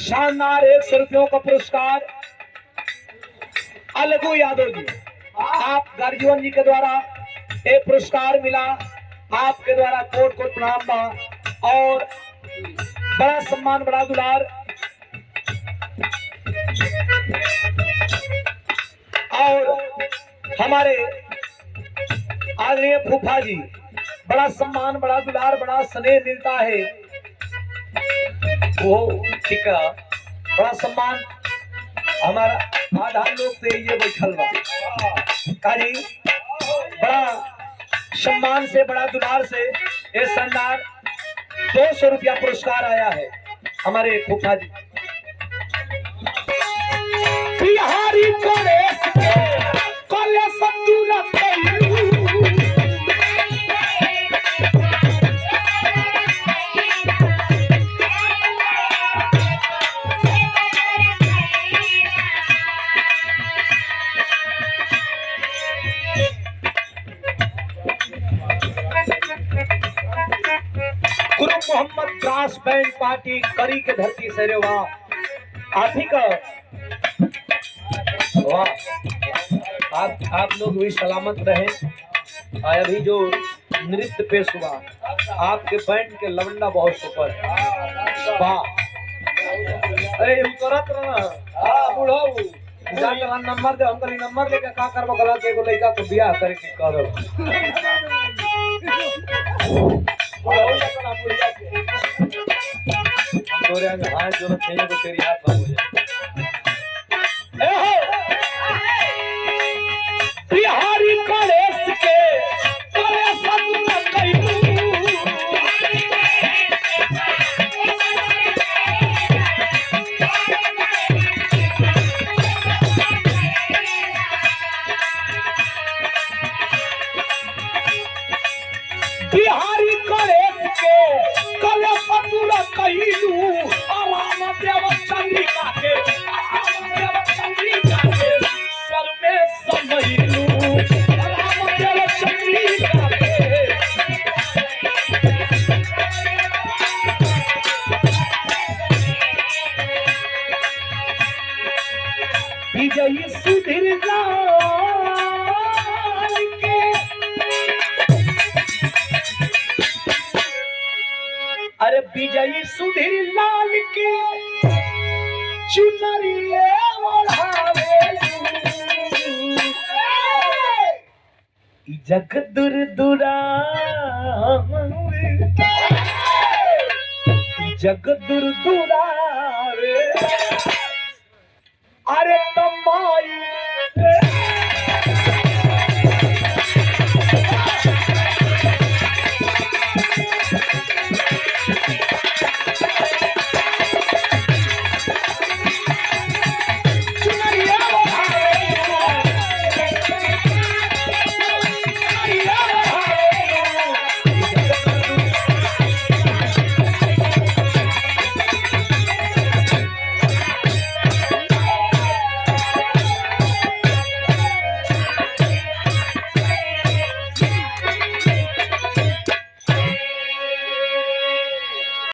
शानदार 100 रुपयों का पुरस्कार अलगू यादव जी, आप गर्जीवन जी के द्वारा ये पुरस्कार मिला। आपके द्वारा कोट कोट प्रणाम बा और बड़ा सम्मान, बड़ा दुलार। और हमारे आदरणीय फूफा जी, बड़ा सम्मान, बड़ा दुलार, बड़ा स्नेह मिलता है। वो ठीक है, बड़ा सम्मान हमारा आधा लोग तो ये बैठल बा काजी, बड़ा सम्मान से, बड़ा दुलार से ये शानदार 200 रुपया पुरस्कार आया है हमारे फूफा जी। बिहारी गणेश कले संतुला गुरु मोहम्मद ब्रास बैंड पार्टी करी के धरती से रे वाह, आप ही का वाह। आप लोग भी सलामत रहे। अभी जो नृत्य पेश हुआ, आपके बैंड के लवंडा बहुत सुपर वाह। अरे करत रहा बूढ़ो जाकर नंबर दे, हमको नंबर लेके का करबो, गलत एगो लड़का को बियाह करे के करो। हाथ जो चाहिए तो तेरी हाथ हो जाए। बिहारी गणेश के बिहारी गणेश के कले सतुरा कहिलू राम देव चंद्रिका के, राम देव चंद्रिका के स्वर में समहिलू राम देव चंद्रिका के। विजयी सुधीर अरे विजयी सुधीर लाल की चुनरिए ओढ़ावे जग दूर दूरा, जग दूर दूरा रे। अरे तमाई